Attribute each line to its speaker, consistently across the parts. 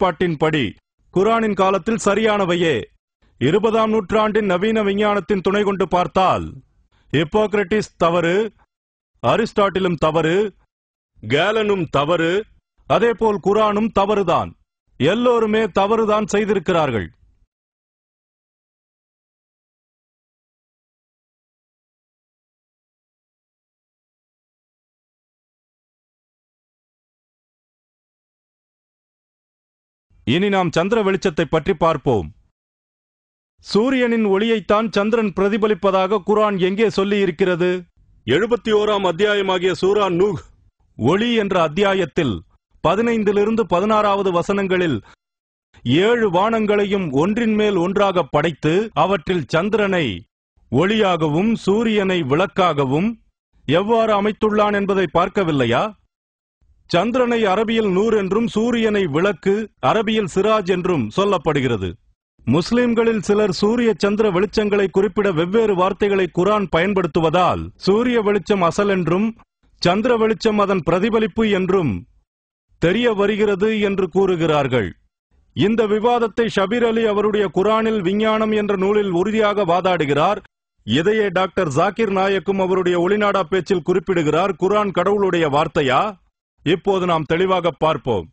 Speaker 1: கோட்பாட்டின்படி குர்ஆனின் காலத்தில் சரியானவையே. 20ஆம் நூற்றாண்டின் நவீன விஞ்ஞானத்தின் துணை கொண்டு பார்த்தால் ஹிப்போக்ரட்டிஸ் தவறு, அரிஸ்டாட்டிலும் தவறு, கேலனும் தவறு, அதேபோல் குர்ஆனும் தவறுதான். எல்லோருமே தவறுதான் செய்திருக்கிறார்கள். இனி நாம் சந்திர வெளிச்சத்தை பற்றி பார்ப்போம். சூரியனின் ஒளியைத்தான் சந்திரன் பிரதிபலிப்பதாக குர்ஆன் எங்கே சொல்லி இருக்கிறது? 71ஆம் அத்தியாயமாகிய சூரா நூஹ் ஒளி என்ற அத்தியாயத்தில் 15 to 16 வசனங்களில் 7 வானங்களையும் ஒன்றின் மேல் ஒன்றாக படைத்து அவற்றில் சந்திரனை ஒளியாகவும் சூரியனை விளக்காகவும் எவ்வாறு அமைத்துள்ளான் என்பதை பார்க்கவில்லையா? சந்திரனை அரபியில் நூர் என்றும் சூரியனை விளக்கு அரபியில் சிராஜ் என்றும் சொல்லப்படுகிறது. முஸ்லிம்களில் சிலர் சூரிய சந்திர வெளிச்சங்களை குறிப்பிட வெவ்வேறு வார்த்தைகளை குர்ஆன் பயன்படுத்துவதால் சூரிய வெளிச்சம் அசல் என்றும் சந்திர வெளிச்சம் அதன் பிரதிபலிப்பு என்றும் தெரிய வருகிறது என்று கூறுகிறார்கள். இந்த விவாதத்தை ஷபீர் அலி அவருடைய குர்ஆனில் விஞ்ஞானம் என்ற நூலில் உறுதியாக வாதாடுகிறார். இதையே டாக்டர் ஜாகிர் நாயக்கும் அவருடைய ஒளிநாடா பேச்சில் குறிப்பிடுகிறார். குர்ஆன் கடவுளுடைய வார்த்தையா? இப்போது நாம் தெளிவாக பார்ப்போம்.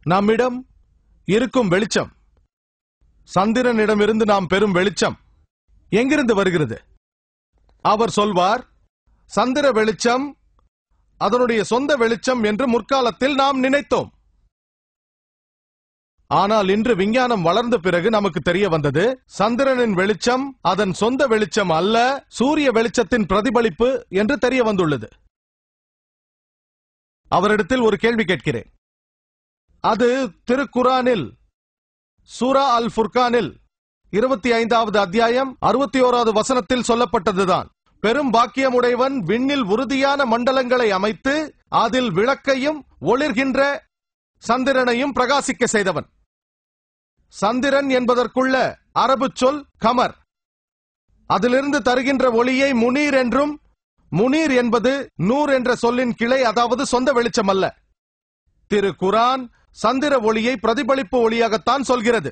Speaker 2: நம்மிடம் இருக்கும் வெளிச்சம், சந்திரனிடமிருந்து நாம் பெறும் வெளிச்சம் எங்கிருந்து வருகிறது? அவர் சொல்வார், சந்திர வெளிச்சம் அதனுடைய சொந்த வெளிச்சம் என்று முற்காலத்தில் நாம் நினைத்தோம். ஆனால் இன்று விஞ்ஞானம் வளர்ந்த பிறகு நமக்கு தெரிய வந்தது, சந்திரனின் வெளிச்சம் அதன் சொந்த வெளிச்சம் அல்ல, சூரிய வெளிச்சத்தின் பிரதிபலிப்பு என்று தெரிய வந்துள்ளது. அவரிடத்தில் ஒரு கேள்வி கேட்கிறேன். அது திருக்குர்ஆனில் சூரா அல் ஃபுர்கானில் 25வது அத்தியாயம் 61வது வசனத்தில் சொல்லப்பட்டதுதான். பெரும் பாக்கியமுடையவன் விண்ணில் உறுதியான மண்டலங்களை அமைத்து அதில் விளக்கையும் ஒளிர்கின்ற சந்திரனையும் பிரகாசிக்க செய்தவன். சந்திரன் என்பதற்குள்ள அரபு சொல் கமர். அதிலிருந்து தருகின்ற ஒளியை முனீர் என்றும், முனீர் என்பது நூர் என்ற சொல்லின் கிளை, அதாவது சொந்த வெளிச்சம் அல்ல. திரு குர்ஆன் சந்திர ஒளியை பிரதிபலிப்பு ஒளியாகத்தான் சொல்கிறது.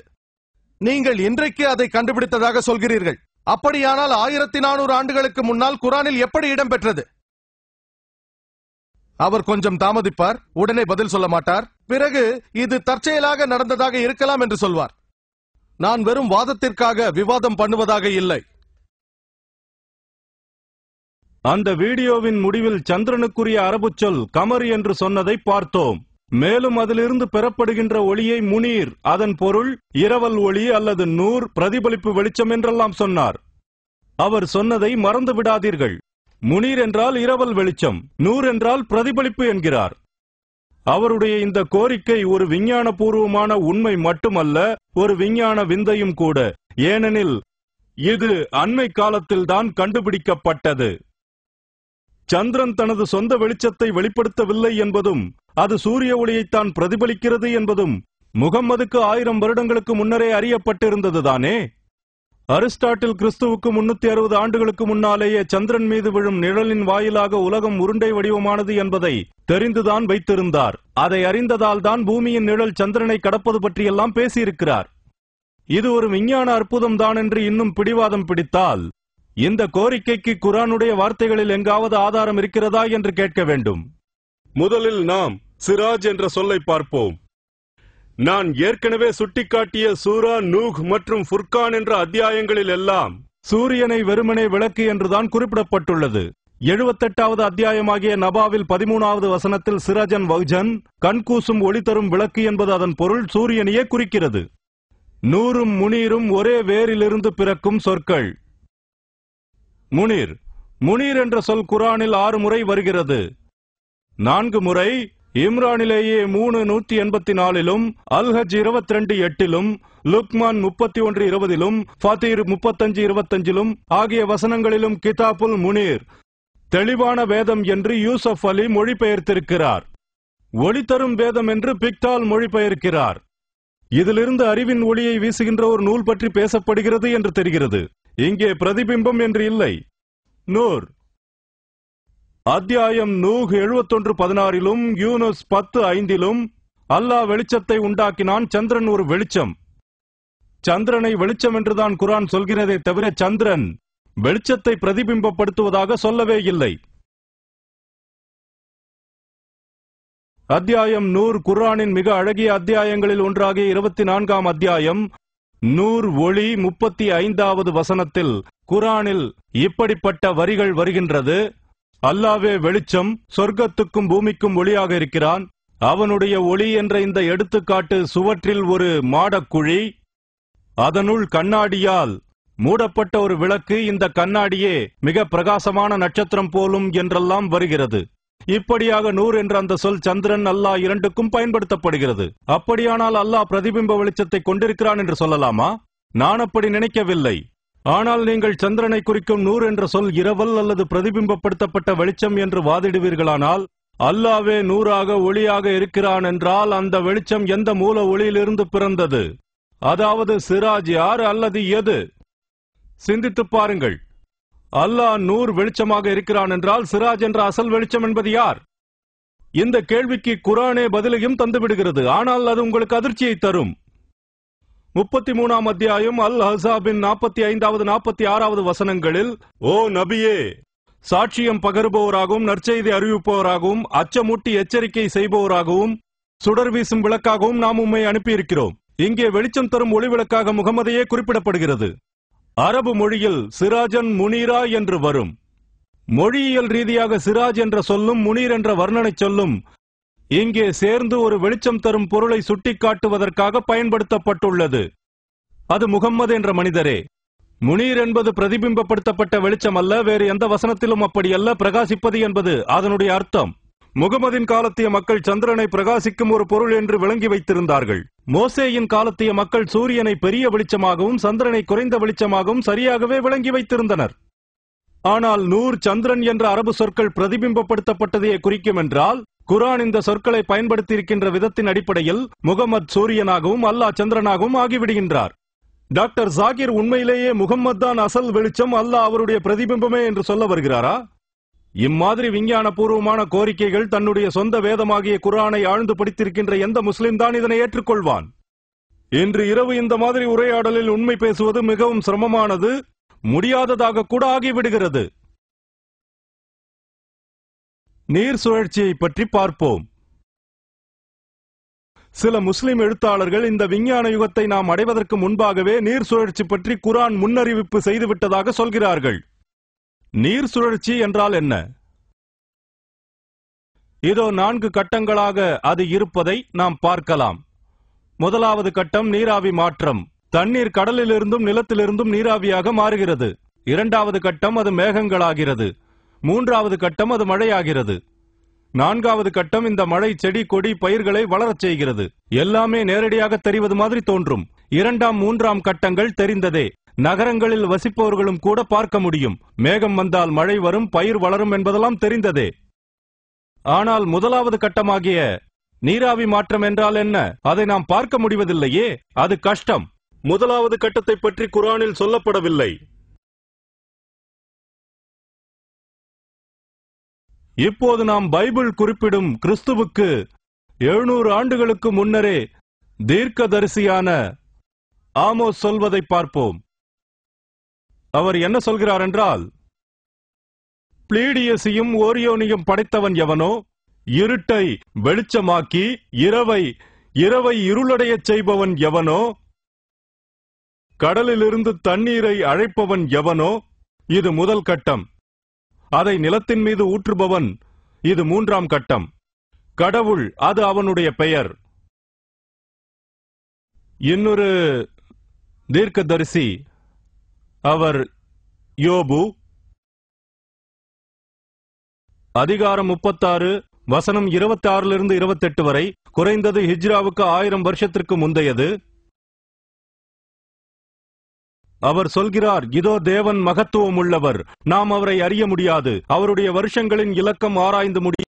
Speaker 2: நீங்கள் இன்றைக்கு அதை கண்டுபிடித்ததாக சொல்கிறீர்கள். அப்படியானால் 1400 ஆண்டுகளுக்கு முன்னால் குர்ஆனில் எப்படி இடம் பெற்றது? அவர் கொஞ்சம் தாமதிப்பார், உடனே பதில் சொல்ல மாட்டார். பிறகு இது தற்செயலாக நடந்ததாக இருக்கலாம் என்று சொல்வார். நான் வெறும் வாதத்திற்காக விவாதம் பண்ணுவதாக இல்லை.
Speaker 1: அந்த வீடியோவின் முடிவில் சந்திரனுக்குரிய அரபு சொல் கமர் என்று சொன்னதை பார்த்தோம். மேலும் அதிலிருந்து பெறப்படுகின்ற ஒளியை முனீர், அதன் பொருள் இரவல் ஒளி அல்லது நூர், பிரதிபலிப்பு வெளிச்சம் என்றெல்லாம் சொன்னார். அவர் சொன்னதை மறந்து விடாதீர்கள். முனீர் என்றால் இரவல் வெளிச்சம், நூர் என்றால் பிரதிபலிப்பு என்கிறார். அவருடைய இந்த கோரிக்கை ஒரு விஞ்ஞான பூர்வமான உண்மை மட்டுமல்ல, ஒரு விஞ்ஞான விந்தையும் கூட. ஏனெனில் இது அண்மை காலத்தில்தான் கண்டுபிடிக்கப்பட்டது. சந்திரன் தனது சொந்த வெளிச்சத்தை வெளிப்படுத்தவில்லை என்பதும் அது சூரிய ஒளியைத்தான் பிரதிபலிக்கிறது என்பதும் முகம்மதுக்கு 1000 வருடங்களுக்கு முன்னரே அறியப்பட்டிருந்ததுதானே. அரிஸ்டாட்டில் கிறிஸ்துவுக்கு 360 ஆண்டுகளுக்கு முன்னாலேயே சந்திரன் மீது விழும் நிழலின் வாயிலாக உலகம் உருண்டை வடிவமானது என்பதை தெரிந்துதான் வைத்திருந்தார். அதை அறிந்ததால் தான் பூமியின் நிழல் சந்திரனை கடப்பது பற்றியெல்லாம் பேசியிருக்கிறார். இது ஒரு விஞ்ஞான அற்புதம் தான் என்று இன்னும் பிடிவாதம் பிடித்தால் இந்த கோரிக்கைக்கு குர்ஆனுடைய வார்த்தைகளில் எங்காவது ஆதாரம் இருக்கிறதா என்று கேட்க வேண்டும். முதலில் நாம் சிராஜ் என்ற சொல்லை பார்ப்போம். நான் ஏற்கனவே சுட்டிக்காட்டிய சூரா நூஹ் மற்றும் ஃபுர்கான் என்ற அத்தியாயங்களில் எல்லாம் சூரியனை வெறுமனே விளக்கு என்றுதான் குறிப்பிடப்பட்டுள்ளது. 78வது அத்தியாயமாகிய நபாவில் 13வது வசனத்தில் சிராஜன் வஹ்ஜன், கண்கூசும் ஒளி தரும் விளக்கு என்பது அதன் பொருள் சூரியனையே குறிக்கிறது. நூரும் முனீரும் ஒரே வேரிலிருந்து பிறக்கும் சொற்கள். முனீர், முனீர் என்ற சொல் குர்ஆனில் 6 முறை வருகிறது. 4 முறை இம்ரானிலேயே 3:184, அல்ஹஜ் 22:8, லுக்மான் 31:20, ஃபாத்திர் 35:25 ஆகிய வசனங்களிலும் கிதாபுல் முனீர், தெளிவான வேதம் என்று யூசப் அலி மொழிபெயர்த்திருக்கிறார். ஒளி தரும் வேதம் என்று பிக்டால் மொழிபெயர்க்கிறார். இதிலிருந்து அறிவின் ஒளியை வீசுகின்ற ஒரு நூல் பற்றி பேசப்படுகிறது என்று தெரிகிறது. இங்கே பிரதிபிம்பம் என்று இல்லை. நூர் அத்தியாயம் நூஹ் 71:16 யூனுஸ் 10:5 அல்லாஹ் வெளிச்சத்தை உண்டாக்கினான். சந்திரன் ஒரு வெளிச்சம். சந்திரனை வெளிச்சம் என்றுதான் குர்ஆன் சொல்கிறதே தவிர சந்திரன் வெளிச்சத்தை பிரதிபிம்பப்படுத்துவதாக சொல்லவே இல்லை. அத்தியாயம் நூர் குர்ஆனின் மிக அழகிய அத்தியாயங்களில் ஒன்றாகிய 24ஆம் அத்தியாயம் நூர் ஒளி 35வது வசனத்தில் குர்ஆனில் இப்படிப்பட்ட வரிகள் வருகின்றது. அல்லாஹ்வே வெளிச்சம், சொர்க்கத்துக்கும் பூமிக்கும் ஒளியாக இருக்கிறான். அவனுடைய ஒளி என்ற இந்த எடுத்துக்காட்டு சுவற்றில் ஒரு மாடக்குழி, அதனுள் கண்ணாடியால் மூடப்பட்ட ஒரு விளக்கு, இந்த கண்ணாடியே மிக பிரகாசமான நட்சத்திரம் போலும் என்றெல்லாம் வருகிறது. இப்படியாக நூர் என்ற அந்த சொல் சந்திரன், அல்லாஹ் இரண்டுக்கும் பயன்படுத்தப்படுகிறது. அப்படியானால் அல்லாஹ் பிரதிபிம்ப வெளிச்சத்தை கொண்டிருக்கிறான் என்று சொல்லலாமா? நான் அப்படி நினைக்கவில்லை. ஆனால் நீங்கள் சந்திரனை குறிக்கும் நூர் என்ற சொல் இரவல் அல்லது பிரதிபிம்பப்படுத்தப்பட்ட வெளிச்சம் என்று வாதிடுவீர்களானால், அல்லாஹ்வே நூறாக ஒளியாக இருக்கிறான் என்றால் அந்த வெளிச்சம் எந்த மூல ஒளியிலிருந்து பிறந்தது? அதாவது சிராஜ் யார் அல்லது எது? சிந்தித்துப் பாருங்கள். அல்லாஹ் நூர் வெளிச்சமாக இருக்கிறான் என்றால் சிராஜ் என்ற அசல் வெளிச்சம் என்பது யார்? இந்த கேள்விக்கு குர்ஆனே பதிலையும் தந்துவிடுகிறது. ஆனால் அது உங்களுக்கு அதிர்ச்சியை தரும். 33ஆம் அத்தியாயம் அல் அஹ்ஸாபின் 45வது 46வது வசனங்களில், ஓ நபியே, சாட்சியம் பகருபவராகவும் நற்செய்தி அறிவிப்பவராகவும் அச்சமூட்டி எச்சரிக்கை செய்பவராகவும் சுடர் வீசும் விளக்காகவும் நாம் உம்மை அனுப்பியிருக்கிறோம். இங்கே வெளிச்சம் தரும் ஒளி விளக்காக முகமதையே குறிப்பிடப்படுகிறது. அரபு மொழியில் சிராஜன் முனீரா என்று வரும். மொழியியல் ரீதியாக சிராஜ் என்ற சொல்லும் முனீர் என்ற வர்ணனை சொல்லும் இங்கே சேர்ந்து ஒரு வெளிச்சம் தரும் பொருளை சுட்டிக்காட்டுவதற்காக பயன்படுத்தப்பட்டுள்ளது. அது முகம்மது என்ற மனிதரே. முனீர் என்பது பிரதிபிம்பப்படுத்தப்பட்ட வெளிச்சம் அல்ல. வேறு எந்த வசனத்திலும் அப்படியல்ல. பிரகாசிப்பது என்பது அதனுடைய அர்த்தம். முகமதின் காலத்திய மக்கள் சந்திரனை பிரகாசிக்கும் ஒரு பொருள் என்று விளங்கி வைத்திருந்தார்கள். மோசேயின் காலத்திய மக்கள் சூரியனை பெரிய வெளிச்சமாகவும் சந்திரனை குறைந்த வெளிச்சமாகவும் சரியாகவே விளங்கி வைத்திருந்தனர். ஆனால் நூர், சந்திரன் என்ற அரபு சொற்கள் பிரதிபிம்பப்படுத்தப்பட்டதையே குறிக்கும் என்றால், குர்ஆன் இந்த சொற்களை பயன்படுத்தியிருக்கின்ற விதத்தின் அடிப்படையில் முகமது சூரியனாகவும் அல்லாஹ் சந்திரனாகவும் ஆகிவிடுகின்றார். டாக்டர் ஜாகிர் உண்மையிலேயே முகம்மது தான் அசல் வெளிச்சம், அல்லாஹ் அவருடைய பிரதிபிம்பமே என்று சொல்ல வருகிறாரா? இம்மாதிரி விஞ்ஞான பூர்வமான கோரிக்கைகள் தன்னுடைய சொந்த வேதமாகிய குர்ஆனை ஆழ்ந்து படித்திருக்கின்ற எந்த முஸ்லிம் தான் இதனை ஏற்றுக்கொள்வான்? இன்று இரவு இந்த மாதிரி உரையாடலில் உண்மை பேசுவது மிகவும் சிரமமானது, முடியாததாக கூட ஆகிவிடுகிறது. நீர் சுழற்சியை பற்றி பார்ப்போம். சில முஸ்லிம் எழுத்தாளர்கள் இந்த விஞ்ஞான யுகத்தை நாம் அடைவதற்கு முன்பாகவே நீர் சுழற்சி பற்றி குர்ஆன் முன்னறிவிப்பு செய்துவிட்டதாக சொல்கிறார்கள். நீர் சுழற்சி என்றால் என்ன? இதோ 4 கட்டங்களாக அது இருப்பதை நாம் பார்க்கலாம். முதலாவது கட்டம் நீராவி மாற்றம். தண்ணீர் கடலிலிருந்தும் நிலத்திலிருந்தும் நீராவியாக மாறுகிறது. இரண்டாவது கட்டம் அது மேகங்களாகிறது. மூன்றாவது கட்டம் அது மழையாகிறது. நான்காவது கட்டம் இந்த மழை செடி கொடி பயிர்களை வளரச் செய்கிறது. எல்லாமே நேரடியாக தெரிவது மாதிரி தோன்றும். 2ஆம் 3ஆம் கட்டங்கள் தெரிந்ததே. நகரங்களில் வசிப்பவர்களும் கூட பார்க்க முடியும். மேகம் வந்தால் மழை வரும், பயிர் வளரும் என்பதெல்லாம் தெரிந்ததே. ஆனால் முதலாவது கட்டமாகிய நீராவி மாற்றம் என்றால் என்ன? அதை நாம் பார்க்க முடிவதில்லையே. அது கஷ்டம். முதலாவது கட்டத்தை பற்றி குர்ஆனில் சொல்லப்படவில்லை. இப்போது நாம் பைபிள் குறிப்பிடும் கிறிஸ்துவுக்கு 700 ஆண்டுகளுக்கு முன்னரே தீர்க்கதரிசியான ஆமோஸ் சொல்வதை பார்ப்போம். அவர் என்ன சொல்கிறார் என்றால், பிளீடியஸையும் ஓரியோனையும் படைத்தவன் எவனோ, இருட்டை வெளிச்சமாக்கி இரவை இருளடையச் செய்பவன் எவனோ, கடலிலிருந்து தண்ணீரை அழைப்பவன் எவனோ, இது முதல் கட்டம். அதை நிலத்தின் மீது ஊற்றுபவன், இது 3ஆம் கட்டம். கடவுள், அது அவனுடைய பெயர். இன்னொரு தீர்க்கதரிசி, அவர் யோபு. அதிகாரம் 36 வசனம் 26 28 வரை, குறைந்தது ஹிஜ்ராவுக்கு 1000 வருஷத்திற்கு முந்தையது. அவர் சொல்கிறார், இதோ தேவன் மகத்துவம் உள்ளவர், நாம் அவரை அறிய முடியாது, அவருடைய வருஷங்களின் இலக்கம் ஆராய்ந்து முடியாது.